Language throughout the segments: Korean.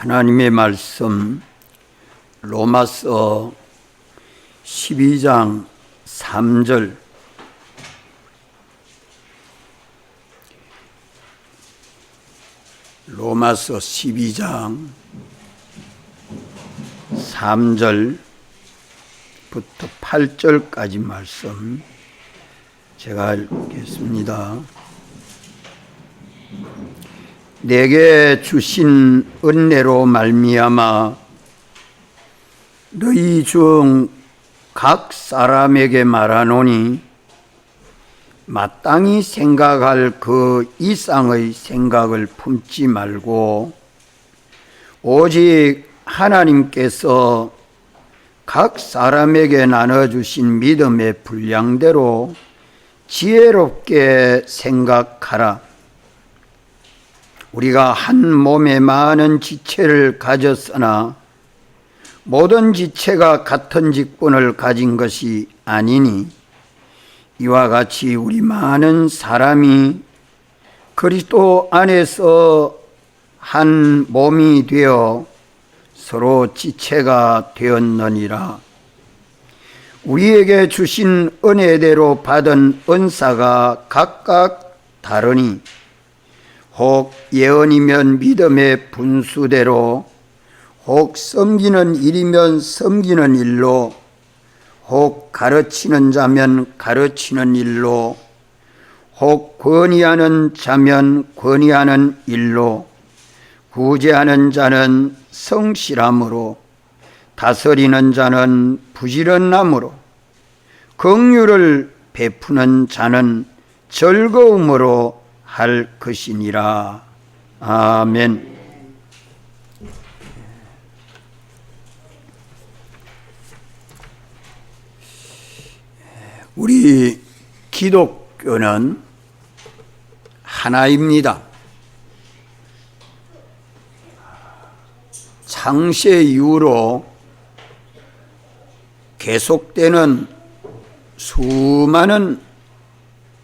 하나님의 말씀 로마서 12장 3절 로마서 12장 3절부터 8절까지 말씀 제가 읽겠습니다. 내게 주신 은혜로 말미암아 너희 중 각 사람에게 말하노니 마땅히 생각할 그 이상의 생각을 품지 말고 오직 하나님께서 각 사람에게 나눠주신 믿음의 분량대로 지혜롭게 생각하라. 우리가 한 몸에 많은 지체를 가졌으나 모든 지체가 같은 직분을 가진 것이 아니니 이와 같이 우리 많은 사람이 그리스도 안에서 한 몸이 되어 서로 지체가 되었느니라. 우리에게 주신 은혜대로 받은 은사가 각각 다르니 혹 예언이면 믿음의 분수대로, 혹 섬기는 일이면 섬기는 일로, 혹 가르치는 자면 가르치는 일로, 혹 권위하는 자면 권위하는 일로, 구제하는 자는 성실함으로, 다스리는 자는 부지런함으로, 긍휼을 베푸는 자는 즐거움으로 할 것이니라. 아멘. 우리 기독교는 하나입니다. 창세 이후로 계속되는 수많은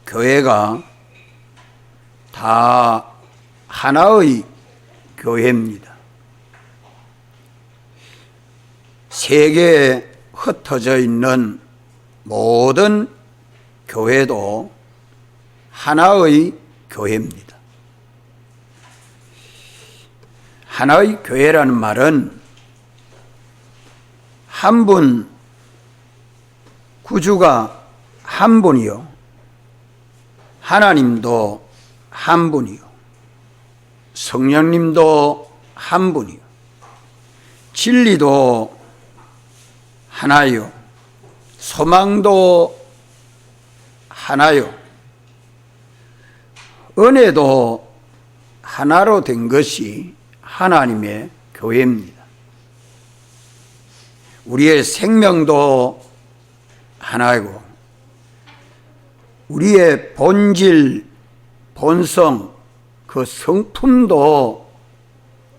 교회가 다 하나의 교회입니다. 세계에 흩어져 있는 모든 교회도 하나의 교회입니다. 하나의 교회라는 말은 한 분, 구주가 한 분이요, 하나님도 한 분이요, 성령님도 한 분이요, 진리도 하나요, 소망도 하나요, 은혜도 하나로 된 것이 하나님의 교회입니다. 우리의 생명도 하나이고 우리의 본질, 본성, 그 성품도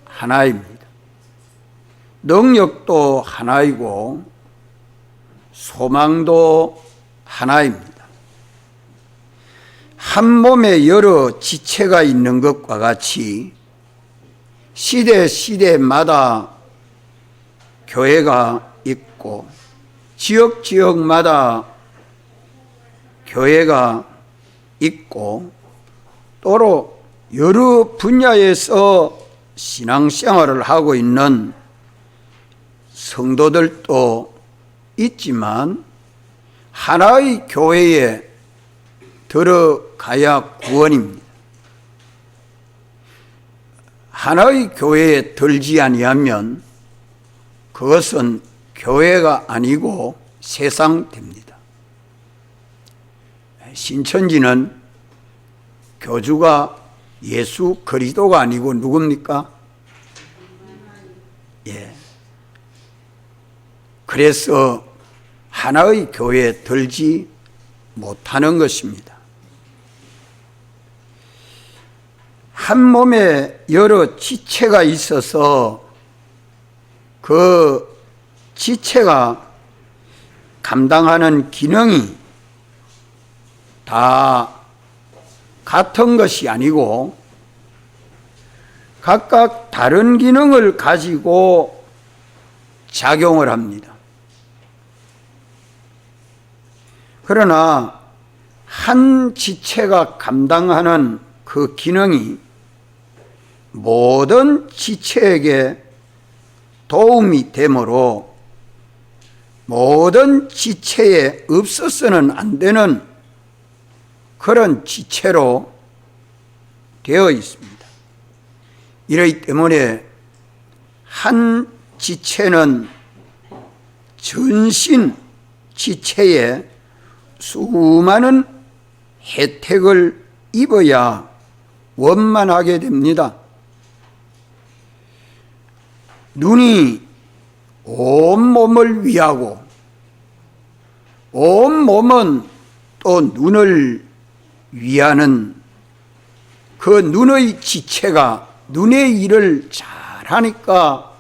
하나입니다. 능력도 하나이고 소망도 하나입니다. 한 몸에 여러 지체가 있는 것과 같이 시대마다 교회가 있고 지역마다 교회가 있고 또로 여러 분야에서 신앙생활을 하고 있는 성도들도 있지만 하나의 교회에 들어가야 구원입니다. 하나의 교회에 들지 아니하면 그것은 교회가 아니고 세상됩니다. 신천지는 교주가 예수 그리스도가 아니고 누굽니까? 예. 그래서 하나의 교회에 들지 못하는 것입니다. 한 몸에 여러 지체가 있어서 그 지체가 감당하는 기능이 다 같은 것이 아니고 각각 다른 기능을 가지고 작용을 합니다. 그러나 한 지체가 감당하는 그 기능이 모든 지체에게 도움이 되므로 모든 지체에 없어서는 안 되는 그런 지체로 되어 있습니다. 이러기 때문에 한 지체는 전신 지체에 수많은 혜택을 입어야 원만하게 됩니다. 눈이 온몸을 위하고 온몸은 또 눈을 위하는 그 눈의 지체가 눈의 일을 잘하니까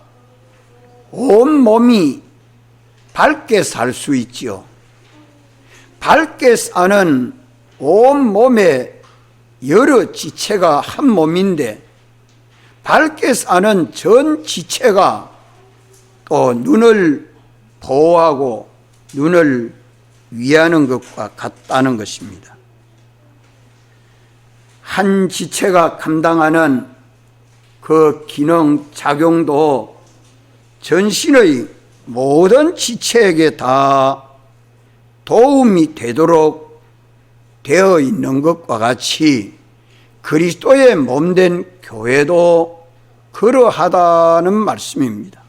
온몸이 밝게 살 수 있지요. 밝게 사는 온몸에 여러 지체가 한 몸인데 밝게 사는 전 지체가 또 눈을 보호하고 눈을 위하는 것과 같다는 것입니다. 한 지체가 감당하는 그 기능 작용도 전신의 모든 지체에게 다 도움이 되도록 되어 있는 것과 같이 그리스도의 몸된 교회도 그러하다는 말씀입니다.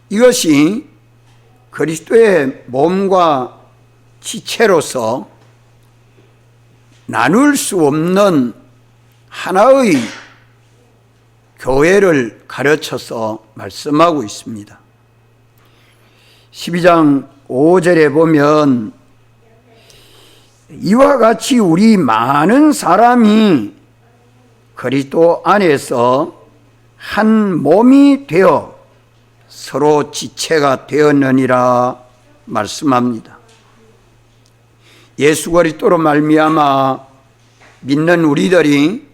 이것이 그리스도의 몸과 지체로서 나눌 수 없는 하나의 교회를 가르쳐서 말씀하고 있습니다. 12장 5절에 보면 이와 같이 우리 많은 사람이 그리스도 안에서 한 몸이 되어 서로 지체가 되었느니라 말씀합니다. 예수 그리스도로 말미암아 믿는 우리들이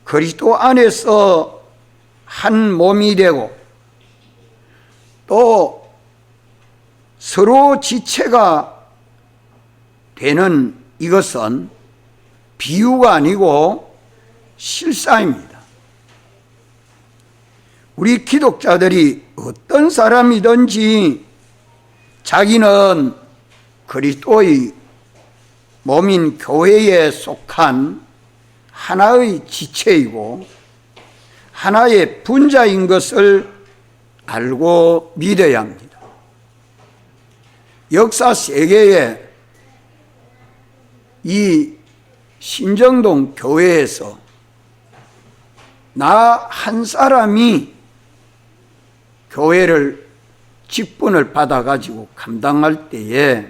그리스도 안에서 한 몸이 되고 또 서로 지체가 되는 이것은 비유가 아니고 실사입니다. 우리 기독자들이 어떤 사람이든지 자기는 그리스도의 몸인 교회에 속한 하나의 지체이고 하나의 분자인 것을 알고 믿어야 합니다. 역사 세계에 이 신정동 교회에서 나 한 사람이 교회를 직분을 받아가지고 감당할 때에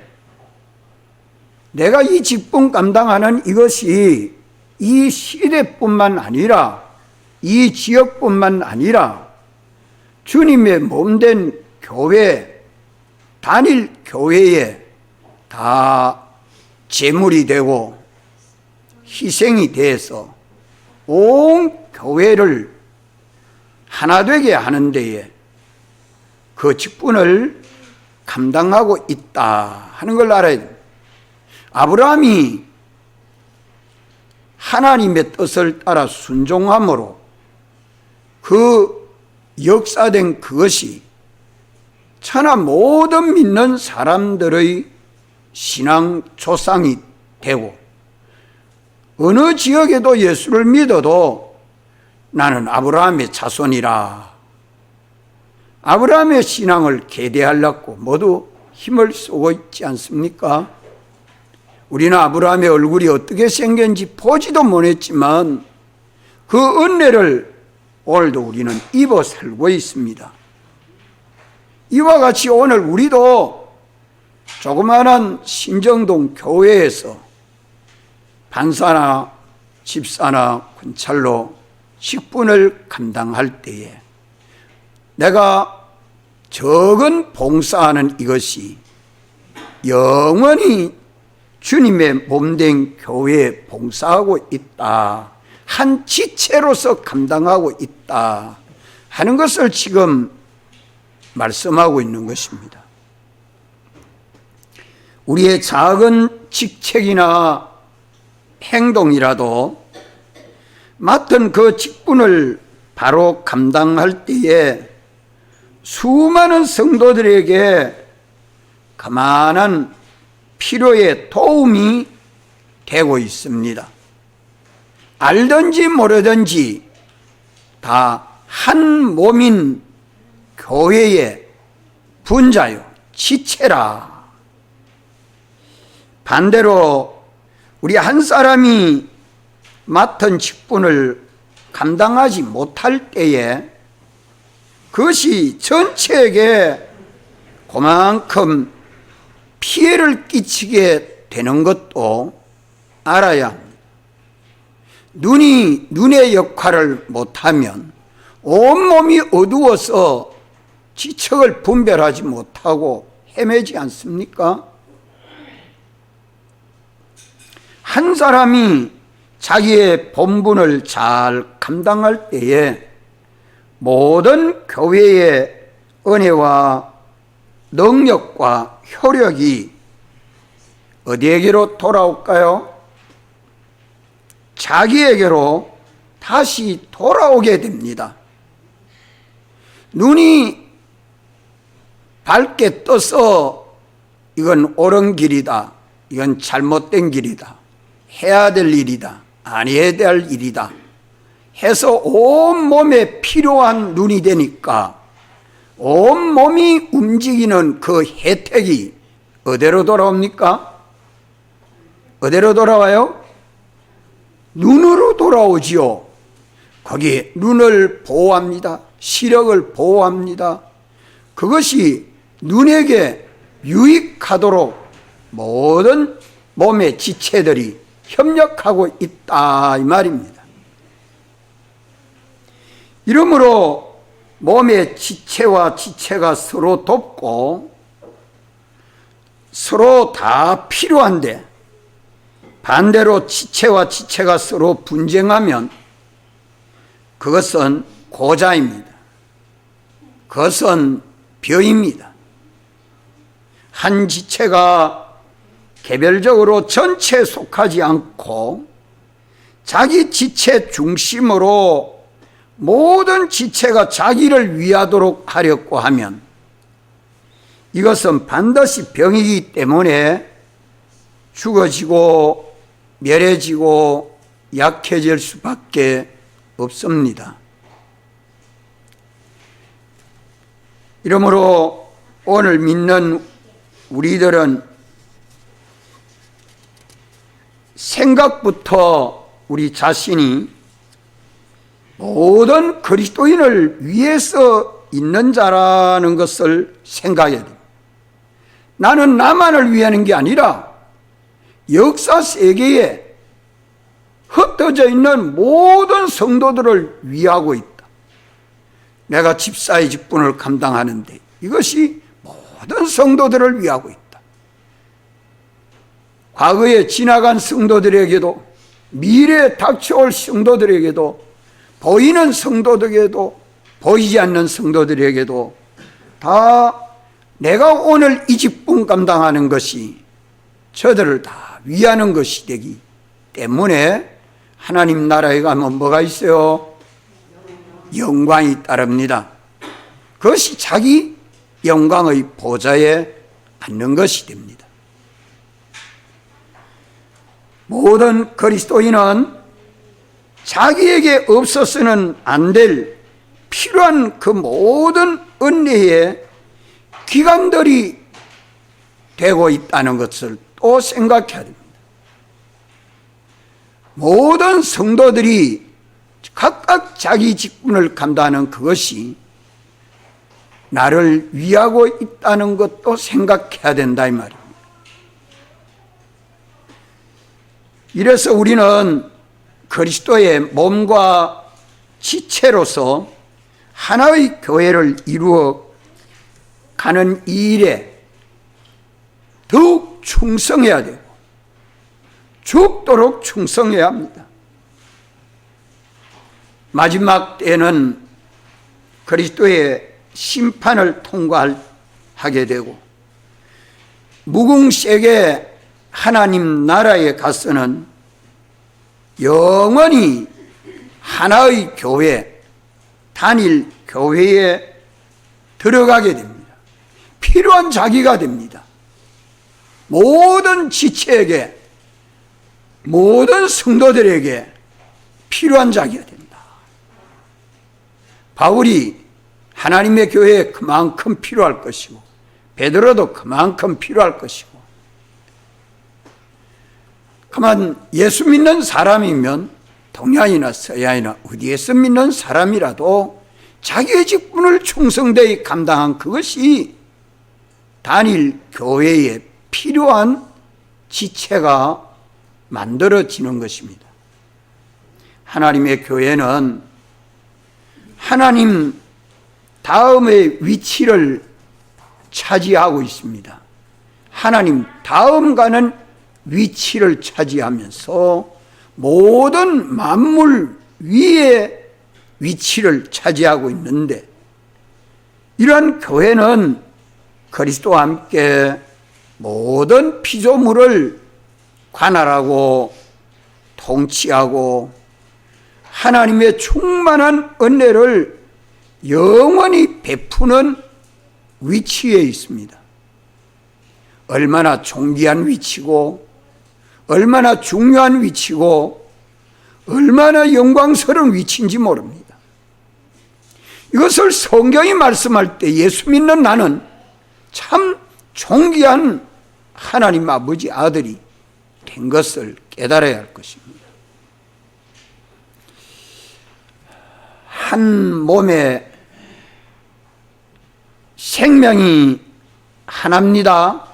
내가 이 직분 감당하는 이것이 이 시대뿐만 아니라 이 지역뿐만 아니라 주님의 몸된 교회, 단일 교회에 다 제물이 되고 희생이 돼서 온 교회를 하나 되게 하는 데에 그 직분을 감당하고 있다 하는 걸 알아야 됩니다. 아브라함이 하나님의 뜻을 따라 순종함으로 그 역사된 그것이 천하 모든 믿는 사람들의 신앙 조상이 되고 어느 지역에도 예수를 믿어도 나는 아브라함의 자손이라 아브라함의 신앙을 계대하려고 모두 힘을 쏘고 있지 않습니까? 우리는 아브라함의 얼굴이 어떻게 생겼는지 보지도 못했지만 그 은혜를 오늘도 우리는 입어 살고 있습니다. 이와 같이 오늘 우리도 조그마한 신정동 교회에서 반사나 집사나 군찰로 직분을 감당할 때에 내가 적은 봉사하는 이것이 영원히 주님의 몸된 교회에 봉사하고 있다 한 지체로서 감당하고 있다 하는 것을 지금 말씀하고 있는 것입니다. 우리의 작은 직책이나 행동이라도 맡은 그 직분을 바로 감당할 때에 수많은 성도들에게 그만한 필요의 도움이 되고 있습니다. 알든지 모르든지 다 한 몸인 교회의 분자요, 지체라. 반대로 우리 한 사람이 맡은 직분을 감당하지 못할 때에 그것이 전체에게 그만큼 피해를 끼치게 되는 것도 알아야 합니다. 눈이 눈의 역할을 못하면 온몸이 어두워서 지척을 분별하지 못하고 헤매지 않습니까? 한 사람이 자기의 본분을 잘 감당할 때에 모든 교회의 은혜와 능력과 효력이 어디에게로 돌아올까요? 자기에게로 다시 돌아오게 됩니다. 눈이 밝게 떠서 이건 옳은 길이다, 이건 잘못된 길이다, 해야 될 일이다, 안 해야 될 일이다 해서 온몸에 필요한 눈이 되니까 온몸이 움직이는 그 혜택이 어디로 돌아옵니까? 어디로 돌아와요? 눈으로 돌아오지요. 거기에 눈을 보호합니다. 시력을 보호합니다. 그것이 눈에게 유익하도록 모든 몸의 지체들이 협력하고 있다 이 말입니다. 이러므로 몸의 지체와 지체가 서로 돕고 서로 다 필요한데 반대로 지체와 지체가 서로 분쟁하면 그것은 고자입니다. 그것은 벼입니다. 한 지체가 개별적으로 전체에 속하지 않고 자기 지체 중심으로 모든 지체가 자기를 위하도록 하려고 하면 이것은 반드시 병이기 때문에 죽어지고 멸해지고 약해질 수밖에 없습니다. 이러므로 오늘 믿는 우리들은 생각부터 우리 자신이 모든 그리스도인을 위해서 있는 자라는 것을 생각해야 됩니다. 나는 나만을 위하는 게 아니라 역사 세계에 흩어져 있는 모든 성도들을 위하고 있다. 내가 집사의 직분을 감당하는데 이것이 모든 성도들을 위하고 있다. 과거에 지나간 성도들에게도 미래에 닥쳐올 성도들에게도 보이는 성도들에게도 보이지 않는 성도들에게도 다 내가 오늘 이 직분 감당하는 것이 저들을 다 위하는 것이 되기 때문에 하나님 나라에 가면 뭐가 있어요? 영광이 따릅니다. 그것이 자기 영광의 보좌에 앉는 것이 됩니다. 모든 그리스도인은 자기에게 없어서는 안 될 필요한 그 모든 은혜의 기관들이 되고 있다는 것을 또 생각해야 됩니다. 모든 성도들이 각각 자기 직분을 감당하는 그것이 나를 위하고 있다는 것도 생각해야 된다 이 말입니다. 이래서 우리는 그리스도의 몸과 지체로서 하나의 교회를 이루어 가는 이 일에 더욱 충성해야 되고 죽도록 충성해야 합니다. 마지막 때는 그리스도의 심판을 통과하게 되고 무궁색의 하나님 나라에 가서는 영원히 하나의 교회, 단일 교회에 들어가게 됩니다. 필요한 자기가 됩니다. 모든 지체에게, 모든 성도들에게 필요한 자기가 됩니다. 바울이 하나님의 교회에 그만큼 필요할 것이고 베드로도 그만큼 필요할 것이고, 그만 예수 믿는 사람이면 동양이나 서양이나 어디에서 믿는 사람이라도 자기의 직분을 충성되이 감당한 그것이 단일 교회에 필요한 지체가 만들어지는 것입니다. 하나님의 교회는 하나님 다음의 위치를 차지하고 있습니다. 하나님 다음 가는 위치를 차지하면서 모든 만물 위에 위치를 차지하고 있는데, 이러한 교회는 그리스도와 함께 모든 피조물을 관할하고 통치하고 하나님의 충만한 은혜를 영원히 베푸는 위치에 있습니다. 얼마나 존귀한 위치고 얼마나 중요한 위치고 얼마나 영광스러운 위치인지 모릅니다. 이것을 성경이 말씀할 때 예수 믿는 나는 참 존귀한 하나님 아버지 아들이 된 것을 깨달아야 할 것입니다. 한 몸에 생명이 하나입니다.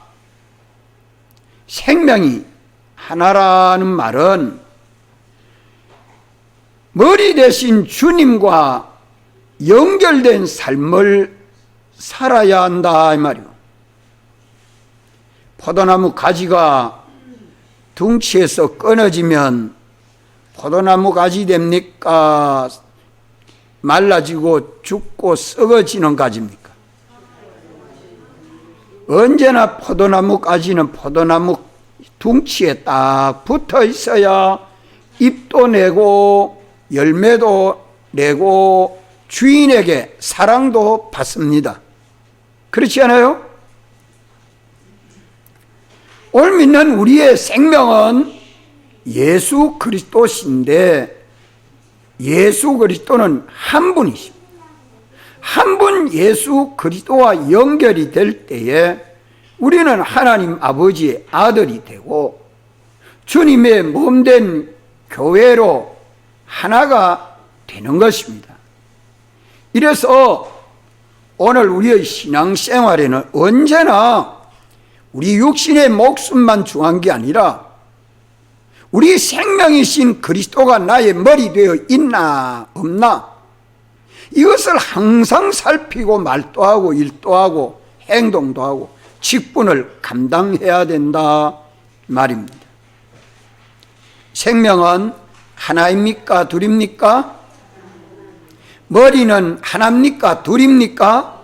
생명이 하나라는 말은 머리 대신 주님과 연결된 삶을 살아야 한다 이 말이요. 포도나무 가지가 둥치에서 끊어지면 포도나무 가지 됩니까? 말라지고 죽고 썩어지는 가지입니까? 언제나 포도나무 가지는 포도나무 둥치에 딱 붙어 있어야 잎도 내고 열매도 내고 주인에게 사랑도 받습니다. 그렇지 않아요? 오늘 믿는 우리의 생명은 예수 그리스도신데, 예수 그리스도는 한 분이십니다. 한 분 예수 그리스도와 연결이 될 때에 우리는 하나님 아버지의 아들이 되고 주님의 몸된 교회로 하나가 되는 것입니다. 이래서 오늘 우리의 신앙생활에는 언제나 우리 육신의 목숨만 중요한 게 아니라 우리 생명이신 그리스도가 나의 머리 되어 있나 없나, 이것을 항상 살피고 말도 하고 일도 하고 행동도 하고 직분을 감당해야 된다 말입니다. 생명은 하나입니까? 둘입니까? 머리는 하나입니까? 둘입니까?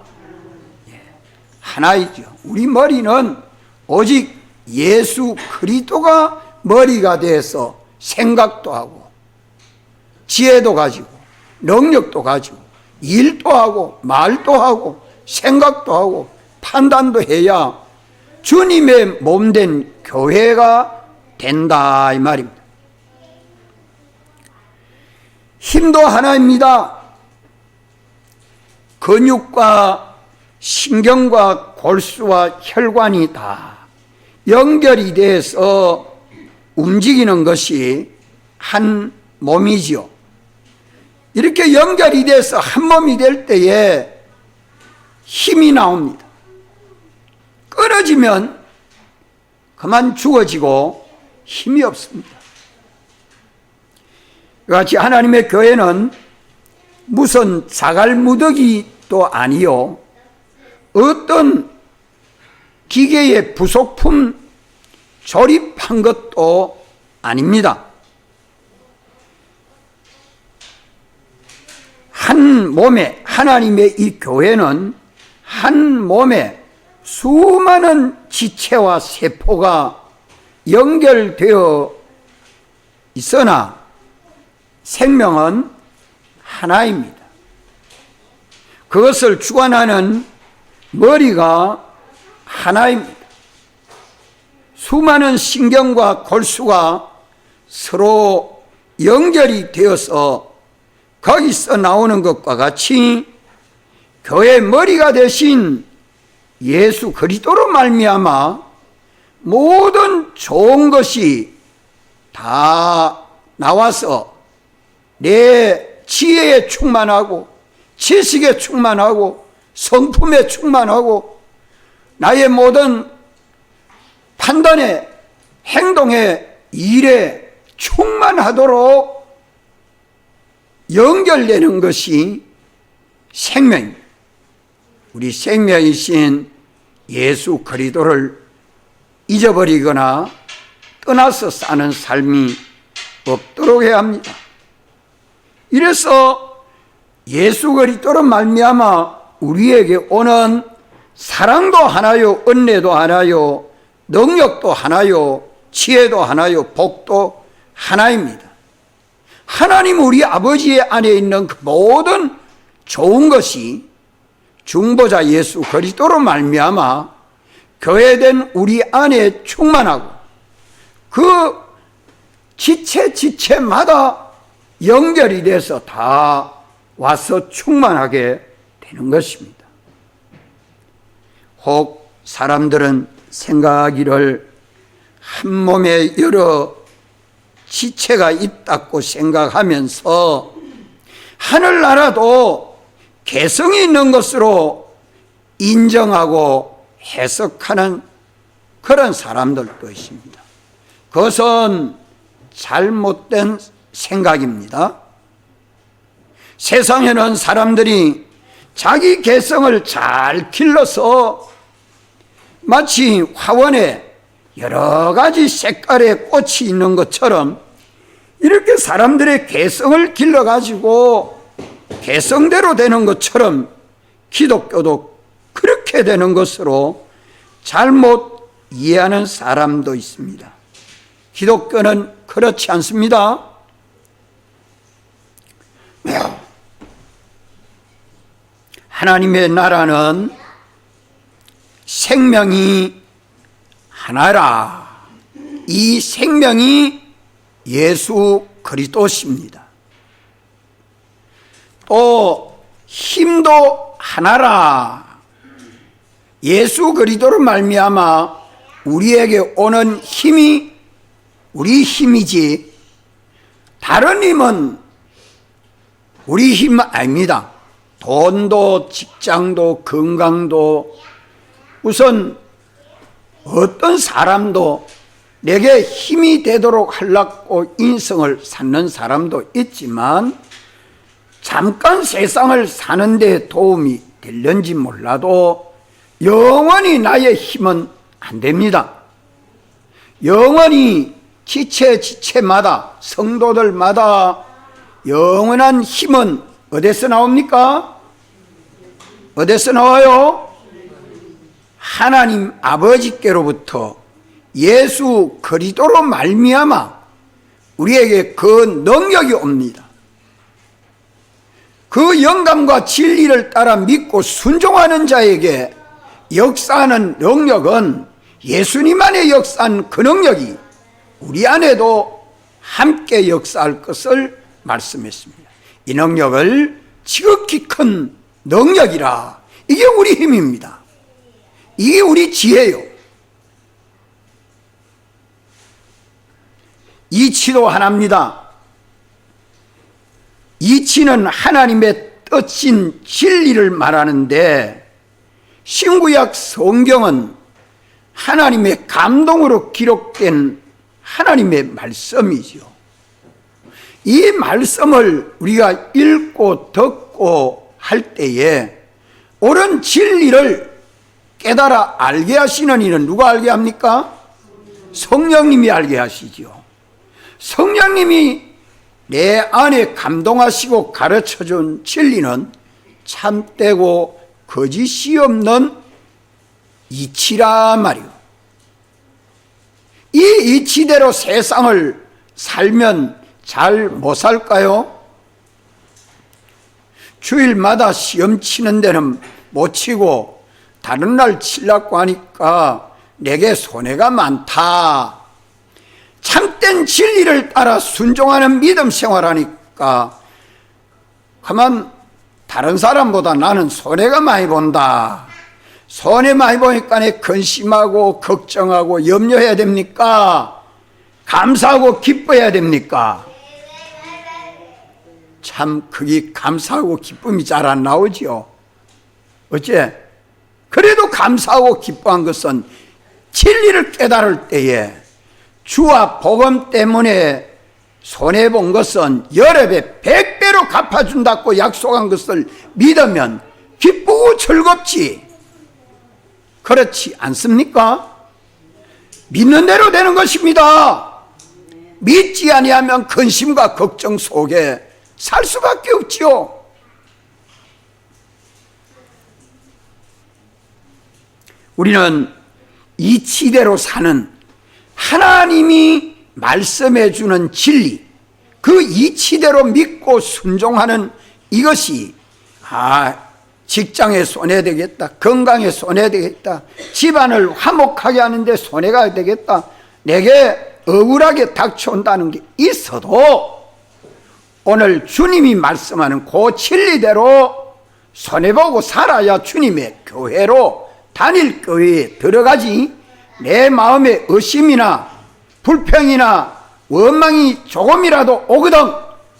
하나이죠. 우리 머리는 오직 예수 그리스도가 머리가 돼서 생각도 하고 지혜도 가지고 능력도 가지고 일도 하고 말도 하고 생각도 하고 판단도 해야 주님의 몸된 교회가 된다 이 말입니다. 힘도 하나입니다. 근육과 신경과 골수와 혈관이 다 연결이 돼서 움직이는 것이 한 몸이지요. 이렇게 연결이 돼서 한 몸이 될 때에 힘이 나옵니다. 끊어지면 그만 죽어지고 힘이 없습니다. 이같이 하나님의 교회는 무슨 자갈무더기도 아니요, 어떤 기계의 부속품 조립한 것도 아닙니다. 한 몸에, 하나님의 이 교회는 한 몸에 수많은 지체와 세포가 연결되어 있으나 생명은 하나입니다. 그것을 주관하는 머리가 하나입니다. 수많은 신경과 골수가 서로 연결이 되어서 거기서 나오는 것과 같이 교회 머리가 되신 예수 그리스도로 말미암아 모든 좋은 것이 다 나와서 내 지혜에 충만하고 지식에 충만하고 성품에 충만하고 나의 모든 판단에 행동에 일에 충만하도록 연결되는 것이 생명입니다. 우리 생명이신 예수 그리스도를 잊어버리거나 떠나서 사는 삶이 없도록 해야 합니다. 이래서 예수 그리스도로 말미암아 우리에게 오는 사랑도 하나요, 은혜도 하나요, 능력도 하나요, 지혜도 하나요, 복도 하나입니다. 하나님 우리 아버지의 안에 있는 그 모든 좋은 것이 중보자 예수 그리스도로 말미암아 교회된 우리 안에 충만하고 그 지체마다 연결이 돼서 다 와서 충만하게 되는 것입니다. 혹 사람들은 생각하기를 한 몸에 여러 지체가 있다고 생각하면서 하늘나라도 개성이 있는 것으로 인정하고 해석하는 그런 사람들도 있습니다. 그것은 잘못된 생각입니다. 세상에는 사람들이 자기 개성을 잘 길러서 마치 화원에 여러 가지 색깔의 꽃이 있는 것처럼 이렇게 사람들의 개성을 길러가지고 개성대로 되는 것처럼 기독교도 그렇게 되는 것으로 잘못 이해하는 사람도 있습니다. 기독교는 그렇지 않습니다. 하나님의 나라는 생명이 하나라. 이 생명이 예수 그리스도십니다. 또 힘도 하나라. 예수 그리스도로 말미암아 우리에게 오는 힘이 우리 힘이지 다른 힘은 우리 힘 아닙니다. 돈도 직장도 건강도 우선 어떤 사람도 내게 힘이 되도록 하려고 인성을 쌓는 사람도 있지만 잠깐 세상을 사는 데 도움이 될는지 몰라도 영원히 나의 힘은 안 됩니다. 영원히 지체마다 성도들마다 영원한 힘은 어디서 나옵니까? 어디서 나와요? 하나님 아버지께로부터 예수 그리스도로 말미암아 우리에게 그 능력이 옵니다. 그 영감과 진리를 따라 믿고 순종하는 자에게 역사하는 능력은 예수님 안에 역사한 그 능력이 우리 안에도 함께 역사할 것을 말씀했습니다. 이 능력을 지극히 큰 능력이라. 이게 우리 힘입니다. 이게 우리 지혜요. 이치도 하나입니다. 이치는 하나님의 뜻인 진리를 말하는데 신구약 성경은 하나님의 감동으로 기록된 하나님의 말씀이죠. 이 말씀을 우리가 읽고 듣고 할 때에 옳은 진리를 깨달아 알게 하시는 이는 누가 알게 합니까? 성령님이 알게 하시죠. 성령님이 내 안에 감동하시고 가르쳐준 진리는 참되고 거짓이 없는 이치라 말이오. 이 이치대로 세상을 살면 잘 못 살까요? 주일마다 시험 치는 데는 못 치고 다른 날 치려고 하니까 내게 손해가 많다. 참된 진리를 따라 순종하는 믿음 생활하니까 그만 다른 사람보다 나는 손해가 많이 본다. 손해 많이 보니까 내 근심하고 걱정하고 염려해야 됩니까? 감사하고 기뻐해야 됩니까? 참 그게 감사하고 기쁨이 잘 안 나오지요. 어째? 그래도 감사하고 기뻐한 것은 진리를 깨달을 때에 주와 복음 때문에 손해본 것은 여러 배 100배로 갚아준다고 약속한 것을 믿으면 기쁘고 즐겁지. 그렇지 않습니까? 믿는 대로 되는 것입니다. 믿지 아니하면 근심과 걱정 속에 살 수밖에 없지요. 우리는 이치대로 사는 하나님이 말씀해 주는 진리, 그 이치대로 믿고 순종하는 이것이 직장에 손해되겠다, 건강에 손해되겠다, 집안을 화목하게 하는데 손해가 되겠다, 내게 억울하게 닥쳐온다는 게 있어도 오늘 주님이 말씀하는 그 진리대로 손해보고 살아야 주님의 교회로, 단일 교회에 들어가지. 내 마음에 의심이나 불평이나 원망이 조금이라도 오거든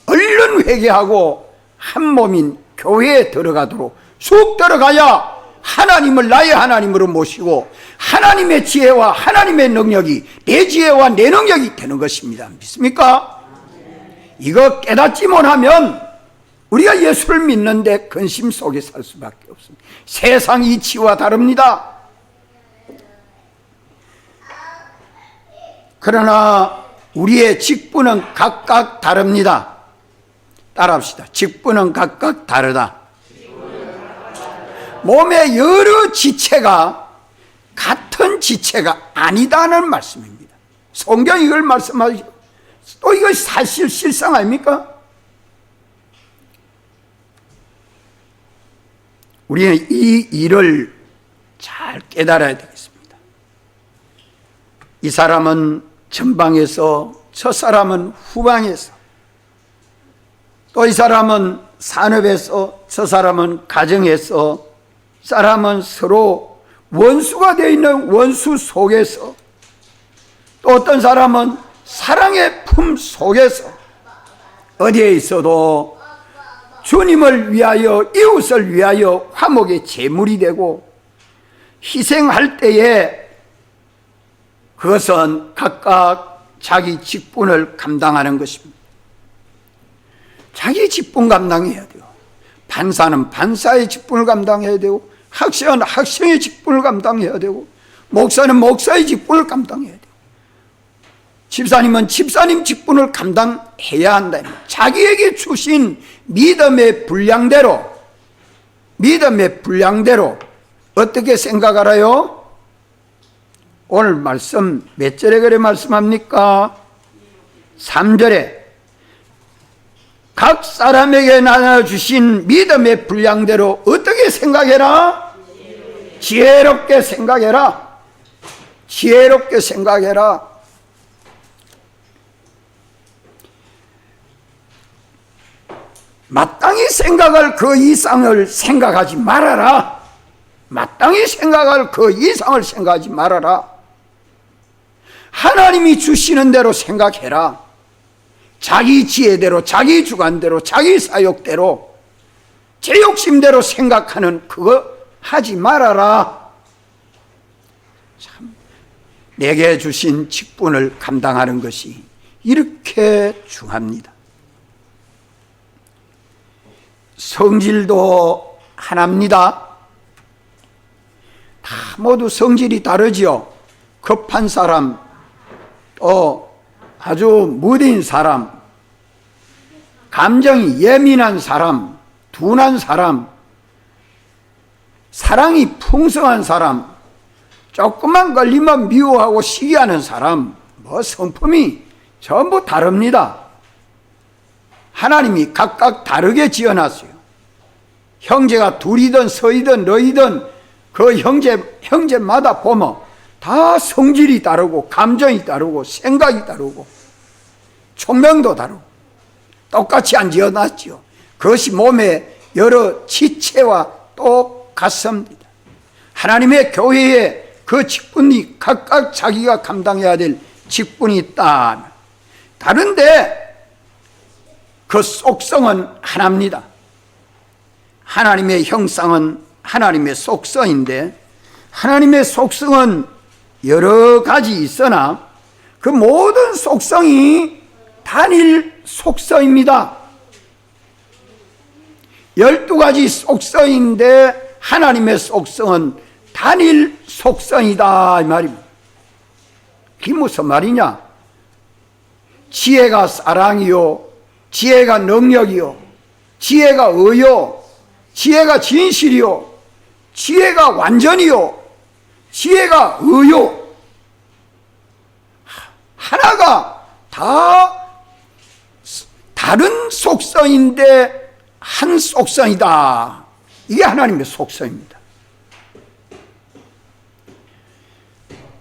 얼른 회개하고 한 몸인 교회에 들어가도록 쑥 들어가야 하나님을 나의 하나님으로 모시고 하나님의 지혜와 하나님의 능력이 내 지혜와 내 능력이 되는 것입니다. 믿습니까? 이거 깨닫지 못하면 우리가 예수를 믿는데 근심 속에 살 수밖에 없습니다. 세상 이치와 다릅니다. 그러나 우리의 직분은 각각 다릅니다. 따라합시다. 직분은 각각 다르다. 몸의 여러 지체가 같은 지체가 아니다는 말씀입니다. 성경이 이걸 말씀하죠. 또 이거 사실 실상 아닙니까? 우리는 이 일을 잘 깨달아야 되겠습니다. 이 사람은 전방에서, 저 사람은 후방에서, 또 이 사람은 산업에서, 저 사람은 가정에서, 사람은 서로 원수가 되어 있는 원수 속에서, 또 어떤 사람은 사랑의 품 속에서 어디에 있어도 주님을 위하여, 이웃을 위하여 화목의 제물이 되고 희생할 때에 그것은 각각 자기 직분을 감당하는 것입니다. 자기 직분 감당해야 돼요. 판사는 판사의 직분을 감당해야 되고, 학생은 학생의 직분을 감당해야 되고, 목사는 목사의 직분을 감당해야 돼요. 집사님은 집사님 직분을 감당해야 한다는, 자기에게 주신 믿음의 분량대로 어떻게 생각하라요? 오늘 말씀 몇 절에 그래 말씀합니까? 3절에 각 사람에게 나눠주신 믿음의 분량대로 어떻게 생각해라? 지혜롭게 생각해라. 지혜롭게 생각해라. 마땅히 생각할 그 이상을 생각하지 말아라. 마땅히 생각할 그 이상을 생각하지 말아라. 하나님이 주시는 대로 생각해라. 자기 지혜대로, 자기 주관대로, 자기 사욕대로, 제 욕심대로 생각하는 그거 하지 말아라. 참, 내게 주신 직분을 감당하는 것이 이렇게 중요합니다. 성질도 하나입니다. 다 모두 성질이 다르지요. 급한 사람, 또 아주 무딘 사람, 감정이 예민한 사람, 둔한 사람, 사랑이 풍성한 사람, 조금만 걸리면 미워하고 시기하는 사람, 성품이 전부 다릅니다. 하나님이 각각 다르게 지어놨어요. 형제가 둘이든 서이든 너이든 그 형제마다 보면 다 성질이 다르고 감정이 다르고 생각이 다르고 총명도 다르고 똑같이 안 지어놨죠. 그것이 몸의 여러 지체와 똑같습니다. 하나님의 교회에 그 직분이 각각 자기가 감당해야 될 직분이 있다. 다른데 그 속성은 하나입니다. 하나님의 형상은 하나님의 속성인데 하나님의 속성은 여러 가지 있으나 그 모든 속성이 단일 속성입니다. 12가지 속성인데 하나님의 속성은 단일 속성이다 이 말입니다. 그게 무슨 말이냐? 지혜가 사랑이요, 지혜가 능력이요, 지혜가 의요, 지혜가 진실이요, 지혜가 완전이요, 지혜가 의요. 하나가 다 다른 속성인데 한 속성이다. 이게 하나님의 속성입니다.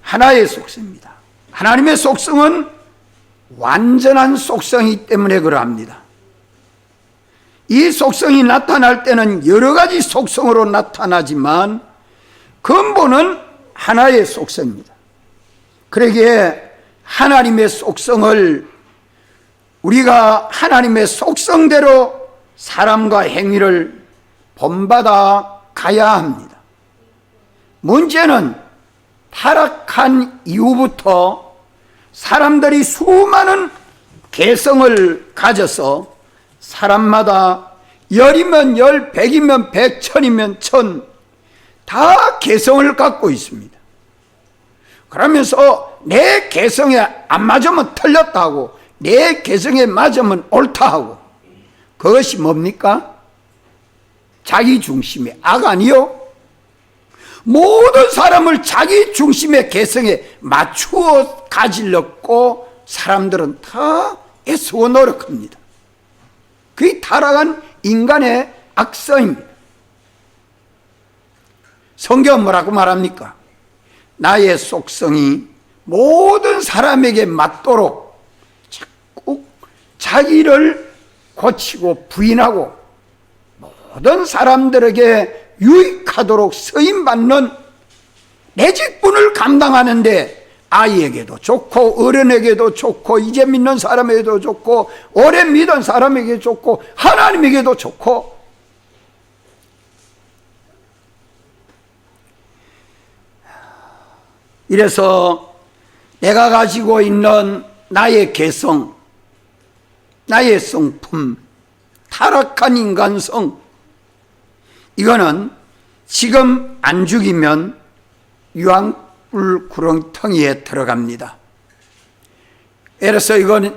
하나의 속성입니다. 하나님의 속성은 완전한 속성이기 때문에 그러합니다. 이 속성이 나타날 때는 여러 가지 속성으로 나타나지만 근본은 하나의 속성입니다. 그러기에 하나님의 속성을 우리가 하나님의 속성대로 사람과 행위를 본받아 가야 합니다. 문제는 타락한 이후부터 사람들이 수많은 개성을 가져서 사람마다 열이면 열, 백이면 백, 천이면 천, 다 개성을 갖고 있습니다. 그러면서 내 개성에 안 맞으면 틀렸다 하고 내 개성에 맞으면 옳다 하고 그것이 뭡니까? 자기 중심의 악 아니요? 모든 사람을 자기 중심의 개성에 맞추어 가지려고 사람들은 다 애쓰고 노력합니다. 그게 타락한 인간의 악성입니다. 성경은 뭐라고 말합니까? 나의 속성이 모든 사람에게 맞도록 자꾸 자기를 고치고 부인하고 모든 사람들에게 유익하도록 쓰임받는 내 직분을 감당하는데 아이에게도 좋고 어른에게도 좋고 이제 믿는 사람에게도 좋고 오래 믿은 사람에게 좋고 하나님에게도 좋고 이래서 내가 가지고 있는 나의 개성, 나의 성품, 타락한 인간성 이거는 지금 안 죽이면 유황불 구렁텅이에 들어갑니다. 예를 들어서 이거는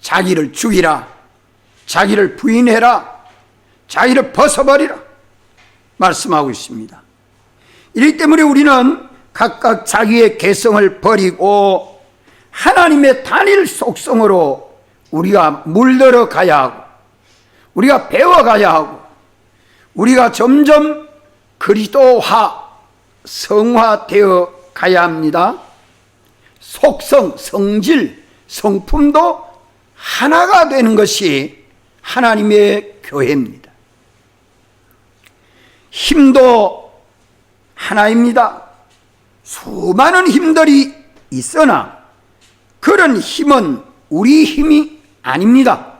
자기를 죽이라, 자기를 부인해라, 자기를 벗어버리라 말씀하고 있습니다. 이렇기 때문에 우리는 각각 자기의 개성을 버리고 하나님의 단일 속성으로 우리가 물들어 가야 하고 우리가 배워가야 하고 우리가 점점 그리스도화, 성화되어 가야 합니다. 속성, 성질, 성품도 하나가 되는 것이 하나님의 교회입니다. 힘도 하나입니다. 수많은 힘들이 있으나 그런 힘은 우리 힘이 아닙니다.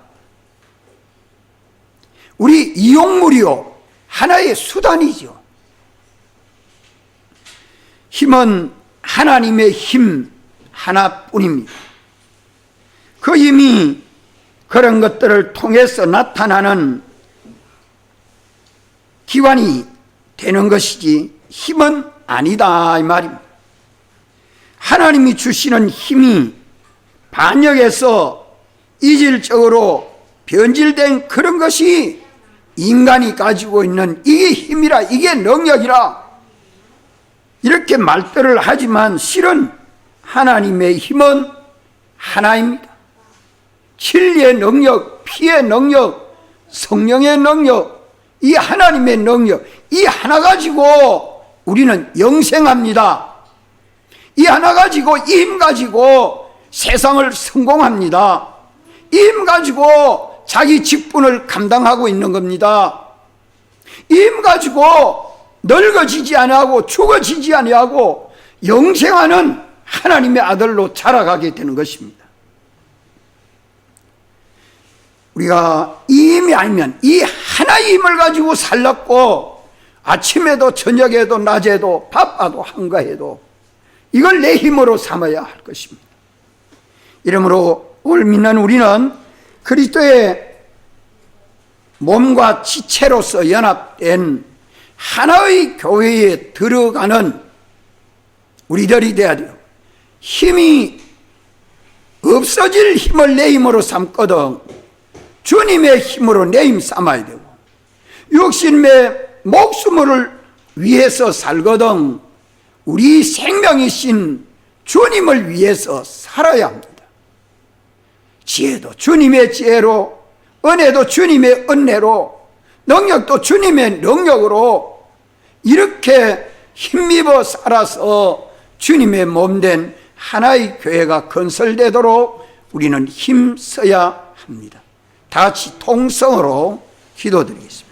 우리 이용물이요 하나의 수단이죠. 힘은 하나님의 힘 하나뿐입니다. 그 힘이 그런 것들을 통해서 나타나는 기관이 되는 것이지 힘은 아니다 이 말입니다. 하나님이 주시는 힘이 반역에서 이질적으로 변질된 그런 것이 인간이 가지고 있는 이게 힘이라, 이게 능력이라, 이렇게 말들을 하지만 실은 하나님의 힘은 하나입니다. 진리의 능력, 피의 능력, 성령의 능력, 이 하나님의 능력, 이 하나 가지고 우리는 영생합니다. 이 하나 가지고, 이 힘 가지고 세상을 성공합니다. 이 힘 가지고 자기 직분을 감당하고 있는 겁니다. 이 힘 가지고 늙어지지 아니하고 죽어지지 아니하고 영생하는 하나님의 아들로 자라가게 되는 것입니다. 우리가 이 힘이 아니면, 이 하나의 힘을 가지고 살랐고 아침에도 저녁에도 낮에도 바빠도 한가해도 이걸 내 힘으로 삼아야 할 것입니다. 이러므로 오늘 믿는 우리는 그리스도의 몸과 지체로서 연합된 하나의 교회에 들어가는 우리들이 되어야 돼요. 힘이 없어질 힘을 내 힘으로 삼거든 주님의 힘으로 내 힘 삼아야 되고, 육신의 목숨을 위해서 살거든 우리 생명이신 주님을 위해서 살아야 합니다. 지혜도 주님의 지혜로, 은혜도 주님의 은혜로, 능력도 주님의 능력으로 이렇게 힘입어 살아서 주님의 몸된 하나의 교회가 건설되도록 우리는 힘써야 합니다. 다 같이 통성으로 기도드리겠습니다.